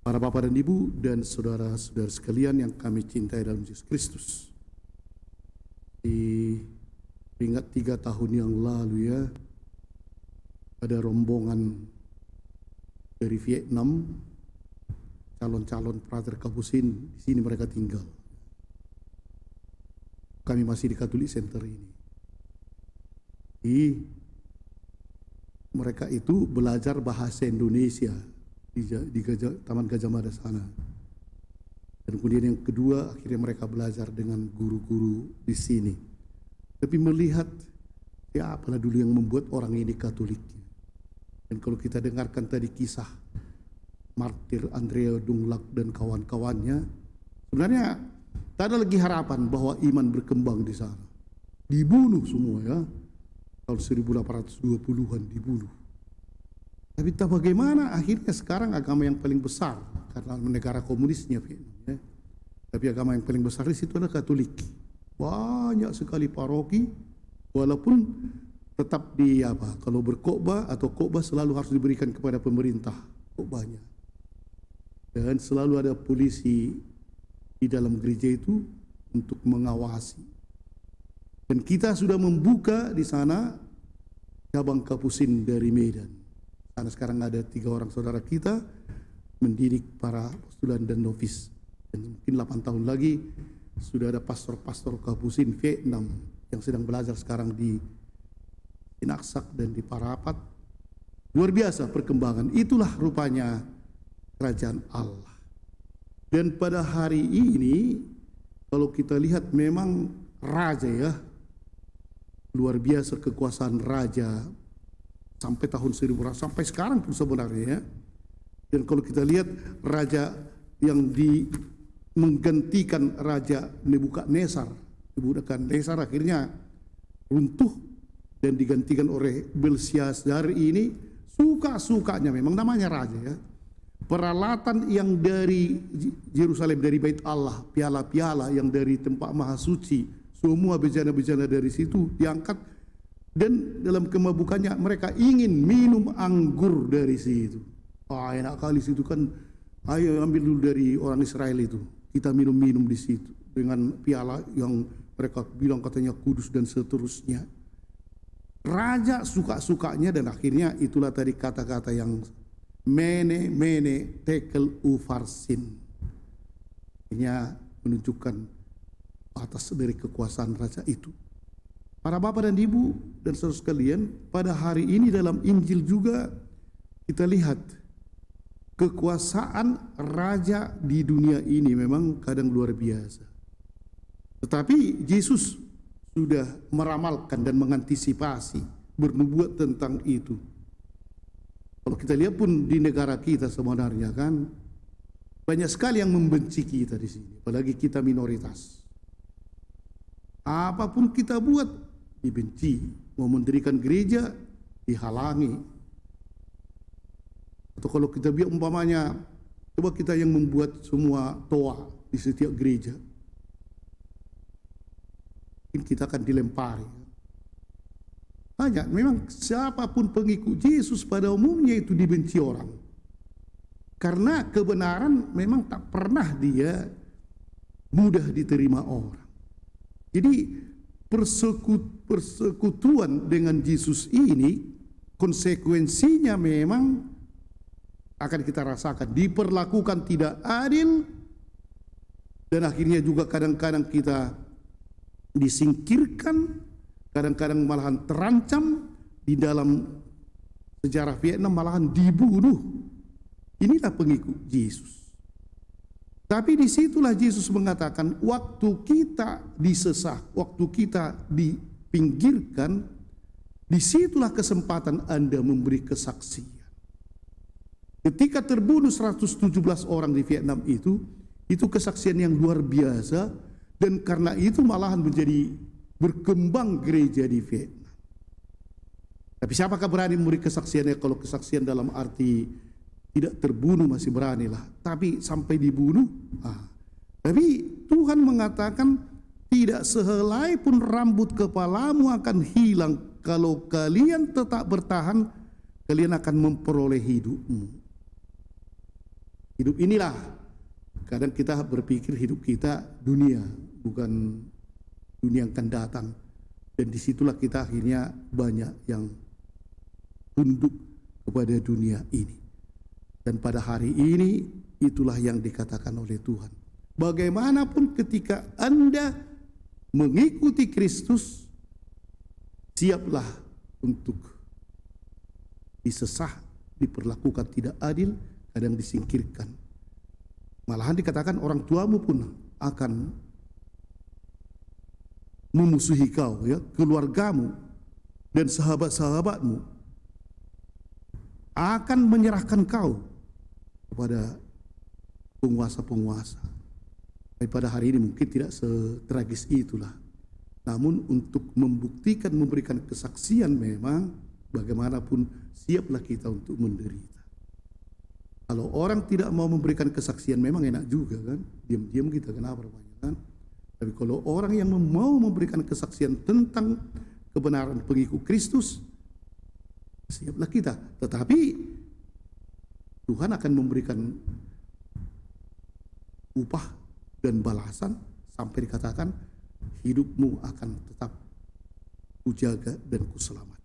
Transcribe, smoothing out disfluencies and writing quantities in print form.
Para bapak dan ibu dan saudara-saudara sekalian yang kami cintai dalam Yesus Kristus. Ingat 3 tahun yang lalu ya, ada rombongan dari Vietnam, calon-calon Frater Kapusin, di sini mereka tinggal. Kami masih di Catholic Center ini. Mereka itu belajar bahasa Indonesia di Taman Gajah Mada sana. Dan kemudian yang kedua, akhirnya mereka belajar dengan guru-guru di sini. Tapi melihat, ya apalah dulu yang membuat orang ini Katolik. Dan kalau kita dengarkan tadi kisah martir Andrea Dunglak dan kawan-kawannya, sebenarnya tak ada lagi harapan bahwa iman berkembang di sana. Dibunuh semua ya, tahun 1820-an dibunuh. Tapi tak bagaimana akhirnya sekarang agama yang paling besar, karena negara komunisnya Vietnam ya. Tapi agama yang paling besar di situ adalah Katolik. Banyak sekali paroki, walaupun tetap kalau berkhotbah atau khotbah selalu harus diberikan kepada pemerintah khotbahnya. Dan selalu ada polisi di dalam gereja itu untuk mengawasi. Dan kita sudah membuka di sana cabang Kapusin dari Medan. Karena sekarang ada 3 orang saudara kita mendidik para postulan dan novis. Dan mungkin 8 tahun lagi sudah ada pastor-pastor Kapusin Vietnam yang sedang belajar sekarang di Sinaksak dan di Parapat. Luar biasa perkembangan. Itulah rupanya kerajaan Allah. Dan pada hari ini kalau kita lihat memang raja ya, luar biasa kekuasaan raja sampai tahun 1000 sampai sekarang pun sebenarnya ya. Dan kalau kita lihat raja yang menggantikan raja Nebukadnezar akhirnya runtuh dan digantikan oleh Belsyazar ini suka-sukanya, memang namanya raja ya. Peralatan yang dari Yerusalem, dari Bait Allah, piala-piala yang dari tempat maha suci, semua bejana-bejana dari situ diangkat. Dan dalam kemabukannya mereka ingin minum anggur dari situ. Enak kali situ kan, ayo ambil dulu dari orang Israel itu, kita minum-minum di situ dengan piala yang mereka bilang katanya kudus dan seterusnya. Raja suka-sukanya, dan akhirnya itulah tadi kata-kata yang mene tekel ufarsin. Ini menunjukkan atas dari kekuasaan raja itu. Para bapak dan ibu dan saudara sekalian, pada hari ini dalam Injil juga kita lihat kekuasaan raja di dunia ini memang kadang luar biasa. Tetapi Yesus sudah meramalkan dan mengantisipasi, bernubuat tentang itu. Kalau kita lihat pun di negara kita sebenarnya kan banyak sekali yang membenci kita di sini, apalagi kita minoritas. Apapun kita buat dibenci, mau mendirikan gereja dihalangi. Atau kalau kita biar umpamanya, coba kita yang membuat semua toa di setiap gereja, kita akan dilempari. Banyak, memang siapapun pengikut Yesus pada umumnya itu dibenci orang. Karena kebenaran memang tak pernah dia mudah diterima orang. Jadi persekutuan dengan Yesus ini konsekuensinya memang akan kita rasakan, diperlakukan tidak adil, dan akhirnya juga kadang-kadang kita disingkirkan, kadang-kadang malahan terancam. Di dalam sejarah Vietnam malahan dibunuh. Inilah pengikut Yesus. Tapi disitulah Yesus mengatakan, waktu kita disesak, waktu kita dipinggirkan, disitulah kesempatan Anda memberi kesaksian. Ketika terbunuh 117 orang di Vietnam itu kesaksian yang luar biasa, dan karena itu malahan menjadi berkembang gereja di Vietnam. Tapi siapakah berani memberi kesaksiannya? Kalau kesaksian dalam arti tidak terbunuh masih beranilah, tapi sampai dibunuh. Tapi Tuhan mengatakan tidak sehelai pun rambut kepalamu akan hilang. Kalau kalian tetap bertahan, kalian akan memperoleh hidupmu. Hidup inilah, kadang kita berpikir hidup kita dunia, bukan dunia yang akan datang. Dan disitulah kita akhirnya banyak yang tunduk kepada dunia ini. Dan pada hari ini itulah yang dikatakan oleh Tuhan. Bagaimanapun ketika Anda mengikuti Kristus, siaplah untuk disesah, diperlakukan tidak adil, kadang disingkirkan. Malahan dikatakan orang tuamu pun akan memusuhi kau, ya, keluargamu dan sahabat-sahabatmu akan menyerahkan kau kepada penguasa-penguasa. Tapi pada hari ini mungkin tidak setragis itulah. Namun untuk membuktikan, memberikan kesaksian, memang bagaimanapun siaplah kita untuk menderita. Kalau orang tidak mau memberikan kesaksian memang enak juga kan, diam-diam kita kenapa banyak kan. Tapi kalau orang yang mau memberikan kesaksian tentang kebenaran pengikut Kristus, siaplah kita. Tetapi Tuhan akan memberikan upah dan balasan sampai dikatakan hidupmu akan tetap kujaga dan kuselamatkan.